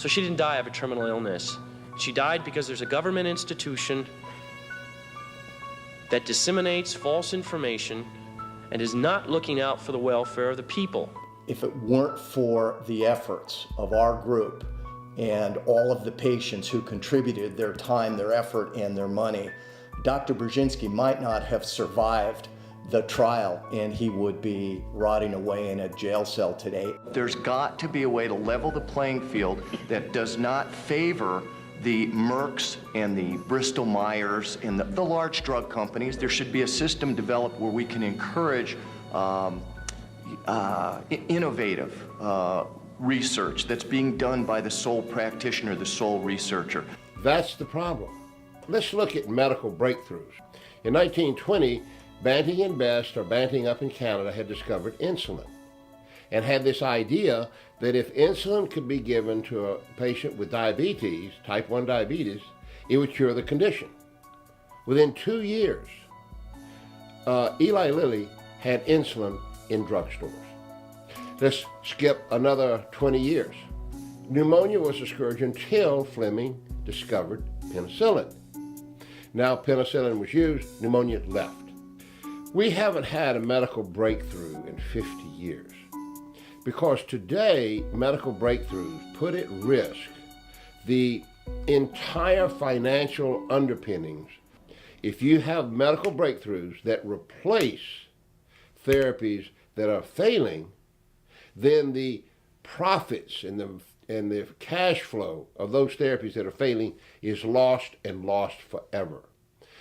So she didn't die of a terminal illness. She died because there's a government institution that disseminates false information and is not looking out for the welfare of the people. If it weren't for the efforts of our group and all of the patients who contributed their time, their effort, and their money, Dr. Brzezinski might not have survived the trial, and he would be rotting away in a jail cell today. There's got to be a way to level the playing field that does not favor the Mercks and the Bristol Myers and the large drug companies. There should be a system developed where we can encourage innovative research that's being done by the sole practitioner, the sole researcher. That's the problem. Let's look at medical breakthroughs. In 1920, Banting and Best, or Banting up in Canada, had discovered insulin and had this idea that if insulin could be given to a patient with diabetes, type 1 diabetes, it would cure the condition. Within 2 years, Eli Lilly had insulin in drugstores. Let's skip another 20 years. Pneumonia was a scourge until Fleming discovered penicillin. Now penicillin was used, pneumonia left. We haven't had a medical breakthrough in 50 years because today medical breakthroughs put at risk the entire financial underpinnings. If you have medical breakthroughs that replace therapies that are failing, then the profits and the cash flow of those therapies that are failing is lost and lost forever.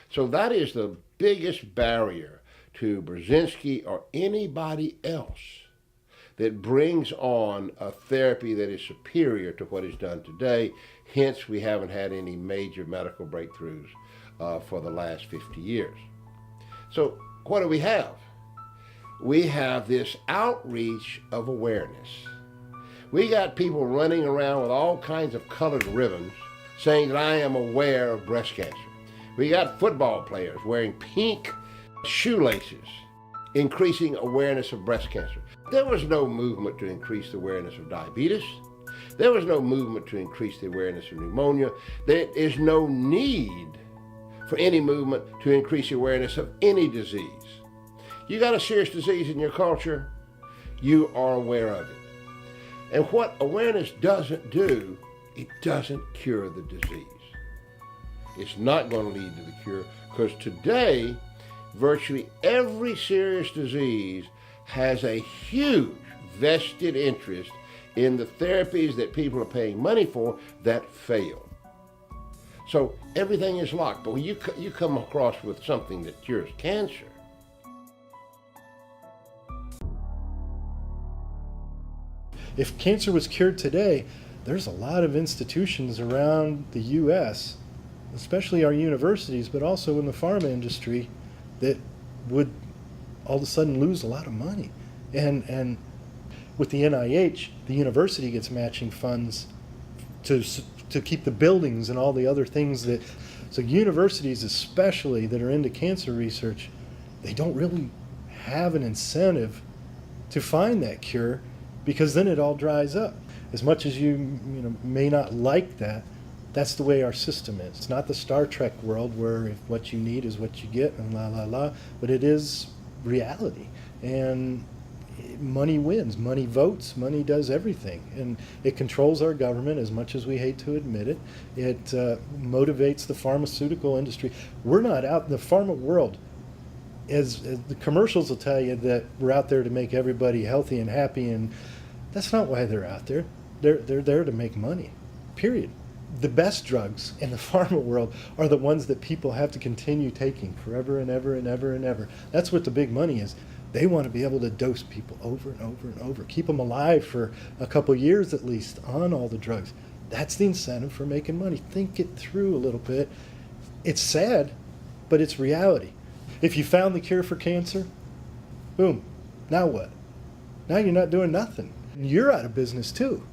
So that is the biggest barrier to Brzezinski or anybody else that brings on a therapy that is superior to what is done today. Hence, we haven't had any major medical breakthroughs for the last 50 years. So what do we have? We have this outreach of awareness. We got people running around with all kinds of colored ribbons saying that I am aware of breast cancer. We got football players wearing pink shoelaces, increasing awareness of breast cancer. There was no movement to increase the awareness of diabetes. There was no movement to increase the awareness of pneumonia. There is no need for any movement to increase the awareness of any disease. You got a serious disease in your culture, you are aware of it. And what awareness doesn't do, it doesn't cure the disease. It's not going to lead to the cure because today, virtually every serious disease has a huge vested interest in the therapies that people are paying money for that fail. So everything is locked. But when you come across with something that cures cancer, if cancer was cured today, there's a lot of institutions around the U.S., especially our universities, but also in the pharma industry, that would all of a sudden lose a lot of money. And with the NIH, the university gets matching funds to keep the buildings and all the other things that, so universities especially that are into cancer research, they don't really have an incentive to find that cure because then it all dries up. As much as you may not like that, that's the way our system is. It's not the Star Trek world where if what you need is what you get and la la la, but it is reality. And money wins, money votes, money does everything. And it controls our government as much as we hate to admit it. It motivates the pharmaceutical industry. We're not out in the pharma world. As the commercials will tell you that we're out there to make everybody healthy and happy, and that's not why they're out there. They're there to make money, period. The best drugs in the pharma world are the ones that people have to continue taking forever and ever and ever and ever. That's what the big money is. They want to be able to dose people over and over and over, keep them alive for a couple years at least on all the drugs. That's the incentive for making money. Think it through a little bit. It's sad, but it's reality. If you found the cure for cancer, boom, now what? Now you're not doing nothing. You're out of business too.